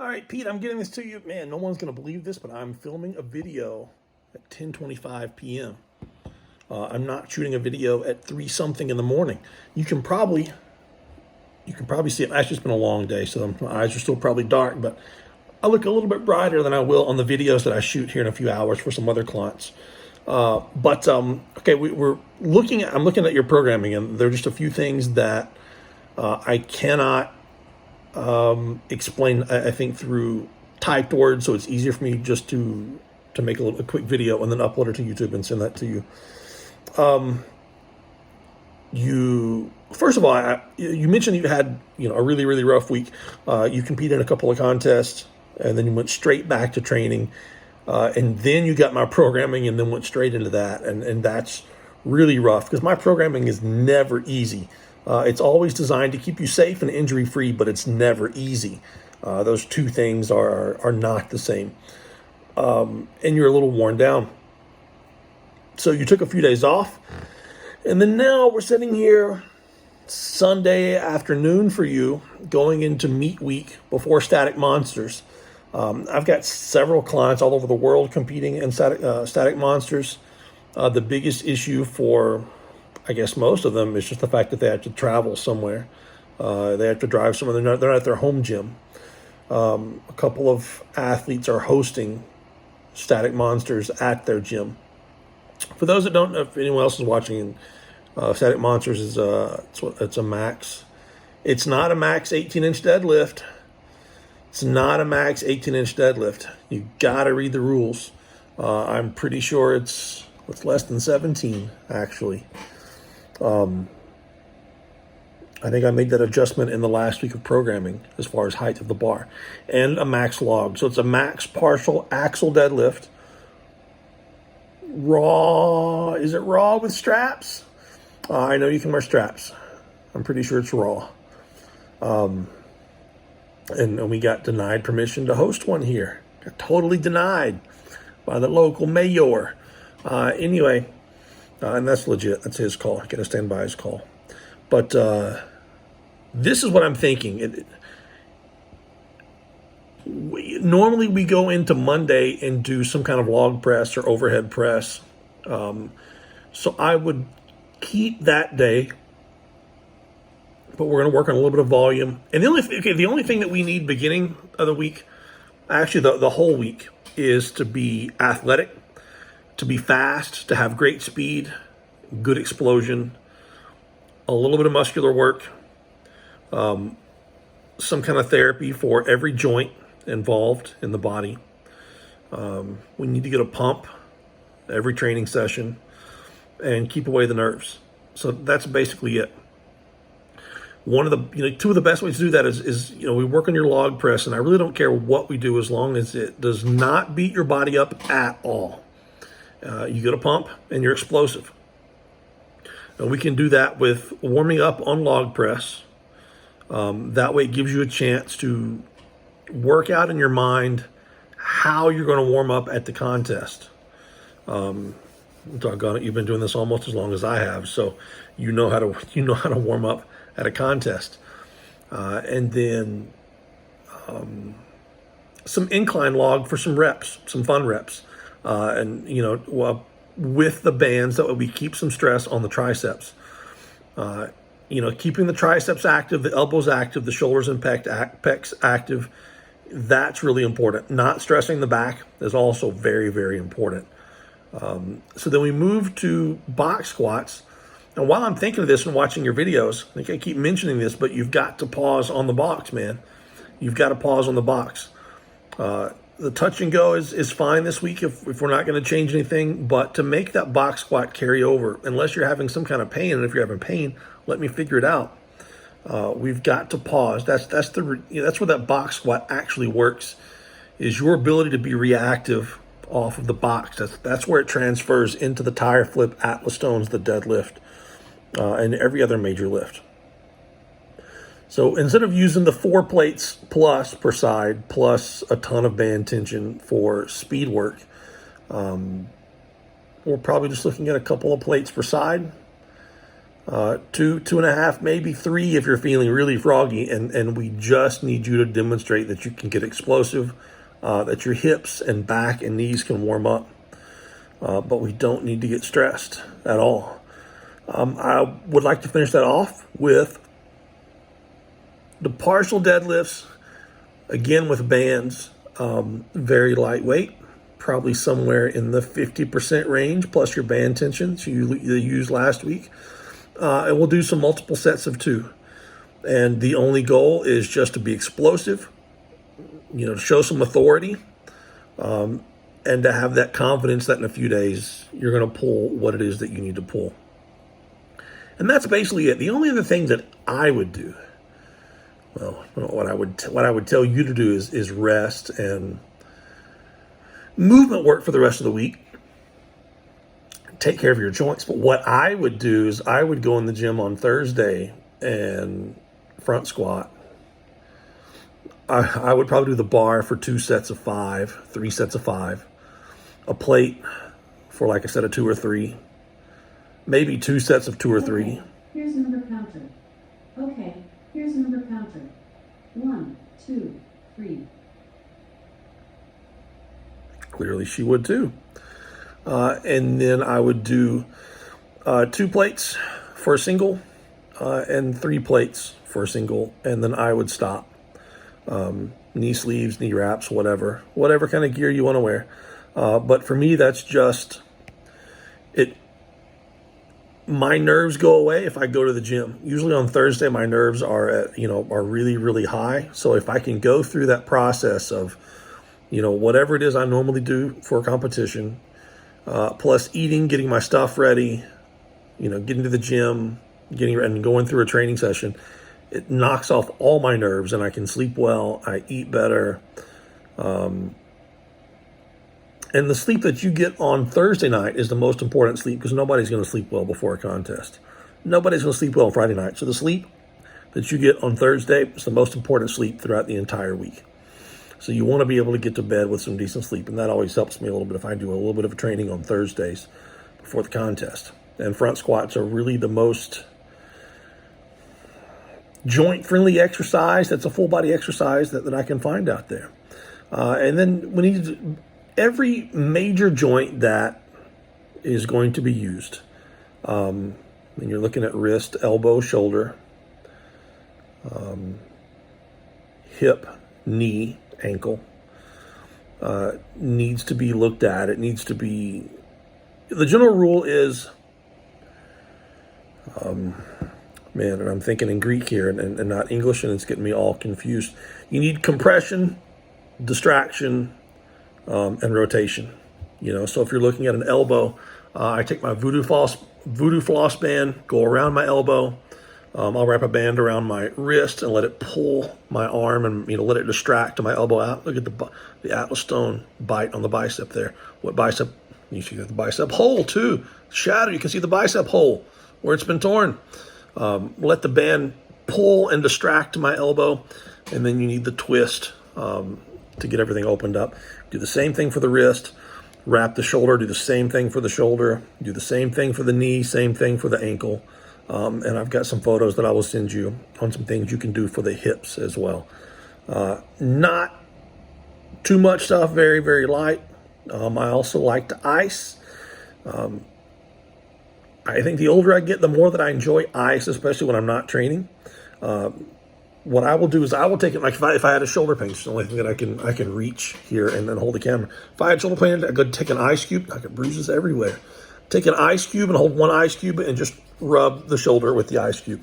All right, Pete, I'm getting this to you. Man, no one's going to believe this, but I'm filming a video at 10:25 p.m. I'm not shooting a video at 3 something in the morning. You can probably see it. Actually, it's been a long day, so my eyes are still probably dark, but I look a little bit brighter than I will on the videos that I shoot here in a few hours for some other clients. Okay, I'm looking at your programming, and there are just a few things that I cannot explain, I think, through typed words, so it's easier for me just to make a quick video and then upload it to YouTube and send that to you. First of all, you mentioned you had a really, really rough week. You competed in a couple of contests, and then you went straight back to training, and then you got my programming and then went straight into that, and that's really rough because my programming is never easy. It's always designed to keep you safe and injury-free, but it's never easy. Those two things are not the same. And you're a little worn down. So you took a few days off, and then now we're sitting here Sunday afternoon for you, going into meet week before Static Monsters. I've got several clients all over the world competing in Static Monsters. The biggest issue for, I guess, most of them is just the fact that they have to travel somewhere. They have to drive somewhere. They're not at their home gym. A couple of athletes are hosting Static Monsters at their gym. For those that don't know, if anyone else is watching, Static Monsters is it's a max. It's not a max 18-inch deadlift. It's not a max 18-inch deadlift. You got to read the rules. I'm pretty sure it's less than 17, actually. I think I made that adjustment in the last week of programming as far as height of the bar, and a max log. So it's a max partial axle deadlift. Raw, is it raw with straps? I know you can wear straps. I'm pretty sure it's raw. And we got denied permission to host one here. Got totally denied by the local mayor. Anyway, and that's legit. That's his call. I got to stand by his call. But this is what I'm thinking. Normally we go into Monday and do some kind of log press or overhead press. So I would keep that day, but we're going to work on a little bit of volume. And the only thing that we need beginning of the week, actually the whole week, is to be athletic, to be fast, to have great speed, good explosion, a little bit of muscular work, some kind of therapy for every joint involved in the body. We need to get a pump every training session and keep away the nerves. So that's basically it. One of the, two of the best ways to do that is we work on your log press, and I really don't care what we do as long as it does not beat your body up at all. You get a pump and you're explosive. And we can do that with warming up on log press. That way it gives you a chance to work out in your mind how you're going to warm up at the contest. Doggone it, you've been doing this almost as long as I have, so you know how to warm up at a contest. And then some incline log for some reps, some fun reps. With the bands, that way we keep some stress on the triceps. Keeping the triceps active, the elbows active, the shoulders and pecs active. That's really important. Not stressing the back is also very, very important. So then we move to box squats. And while I'm thinking of this and watching your videos, I think I keep mentioning this, but you've got to pause on the box, man. You've got to pause on the box. The touch and go is fine this week if we're not going to change anything, but to make that box squat carry over, unless you're having some kind of pain, and if you're having pain, let me figure it out. We've got to pause. That's where that box squat actually works, is your ability to be reactive off of the box. That's where it transfers into the tire flip, Atlas stones, the deadlift, and every other major lift. So instead of using the 4 plates plus per side, plus a ton of band tension for speed work, we're probably just looking at a couple of plates per side, two and a half, maybe 3 if you're feeling really froggy. And we just need you to demonstrate that you can get explosive, that your hips and back and knees can warm up. But we don't need to get stressed at all. I would like to finish that off with the partial deadlifts, again with bands, very lightweight, probably somewhere in the 50% range, plus your band tensions you used last week. And we'll do some multiple sets of 2. And the only goal is just to be explosive, to show some authority, and to have that confidence that in a few days you're going to pull what it is that you need to pull. And that's basically it. The only other thing that I would do, well, what I would tell you to do is rest and movement work for the rest of the week. Take care of your joints. But what I would do is I would go in the gym on Thursday and front squat. I would probably do the bar for 2 sets of 5, 3 sets of 5, a plate for, like I said, a 2 or 3, maybe 2 sets of 2 or 3. Okay, here's another counter. Okay, here's another counter. 1, 2, 3. Clearly she would too. And then I would do 2 plates for a single and 3 plates for a single, and then I would stop. Knee sleeves, knee wraps, whatever kind of gear you want to wear. But for me, that's just it. My nerves go away if I go to the gym. Usually on Thursday, my nerves are really, really high. So if I can go through that process of, whatever it is I normally do for a competition, plus eating, getting my stuff ready, getting to the gym, and going through a training session, it knocks off all my nerves and I can sleep well. I eat better. And the sleep that you get on Thursday night is the most important sleep, because nobody's going to sleep well before a contest. Nobody's going to sleep well Friday night. So the sleep that you get on Thursday is the most important sleep throughout the entire week. So you want to be able to get to bed with some decent sleep. And that always helps me a little bit if I do a little bit of training on Thursdays before the contest. And front squats are really the most joint-friendly exercise. That's a full-body exercise that I can find out there. And then we need to... Every major joint that is going to be used, when you're looking at wrist, elbow, shoulder, hip, knee, ankle, needs to be looked at. It needs to be, the general rule is, and I'm thinking in Greek here and not English, and it's getting me all confused. You need compression, distraction, and rotation. So if you're looking at an elbow, I take my voodoo floss band, go around my elbow. I'll wrap a band around my wrist and let it pull my arm and let it distract to my elbow out. Look at the Atlas stone bite on the bicep there. What bicep? You see the bicep hole too. Shadow. You can see the bicep hole where it's been torn. Let the band pull and distract to my elbow, and then you need the twist to get everything opened up. Do the same thing for the wrist, wrap the shoulder, do the same thing for the shoulder, do the same thing for the knee, same thing for the ankle. And I've got some photos that I will send you on some things you can do for the hips as well. Not too much stuff, very, very light. I also like to ice. I think the older I get, the more that I enjoy ice, especially when I'm not training. What I will do is I will take it, like if I had a shoulder pain, it's the only thing that I can reach here and then hold the camera. If I had shoulder pain, I could take an ice cube. I get bruises everywhere. Take an ice cube and hold one ice cube and just rub the shoulder with the ice cube.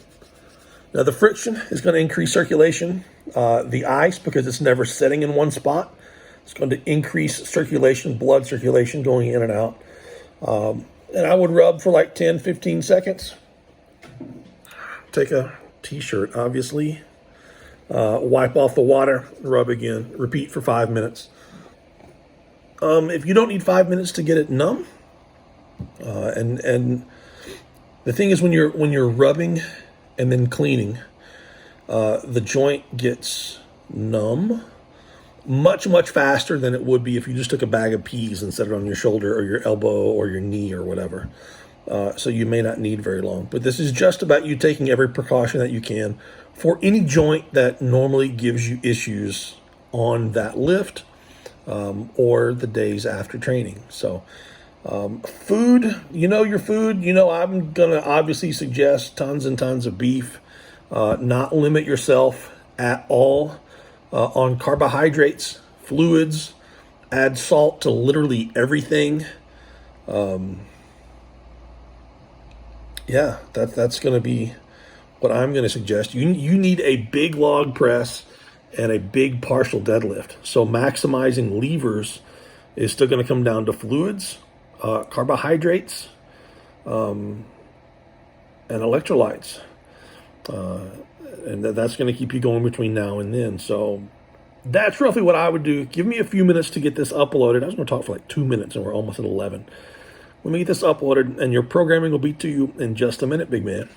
Now the friction is going to increase circulation. The ice, because it's never sitting in one spot, it's going to increase circulation, blood circulation going in and out. And I would rub for like 10, 15 seconds. Take a t-shirt, obviously. Wipe off the water, rub again, repeat for 5 minutes. If you don't need 5 minutes to get it numb, and the thing is when you're rubbing and then cleaning, the joint gets numb much, much faster than it would be if you just took a bag of peas and set it on your shoulder or your elbow or your knee or whatever. so you may not need very long. But this is just about you taking every precaution that you can for any joint that normally gives you issues on that lift or the days after training. So food, you know your food. I'm going to obviously suggest tons and tons of beef. Not limit yourself at all on carbohydrates, fluids. Add salt to literally everything. Yeah, that's going to be what I'm going to suggest. You need a big log press and a big partial deadlift. So maximizing levers is still going to come down to fluids, carbohydrates, and electrolytes. And that's going to keep you going between now and then. So that's roughly what I would do. Give me a few minutes to get this uploaded. I was going to talk for like 2 minutes, and we're almost at 11. Let me get this uploaded, and your programming will be to you in just a minute, big man.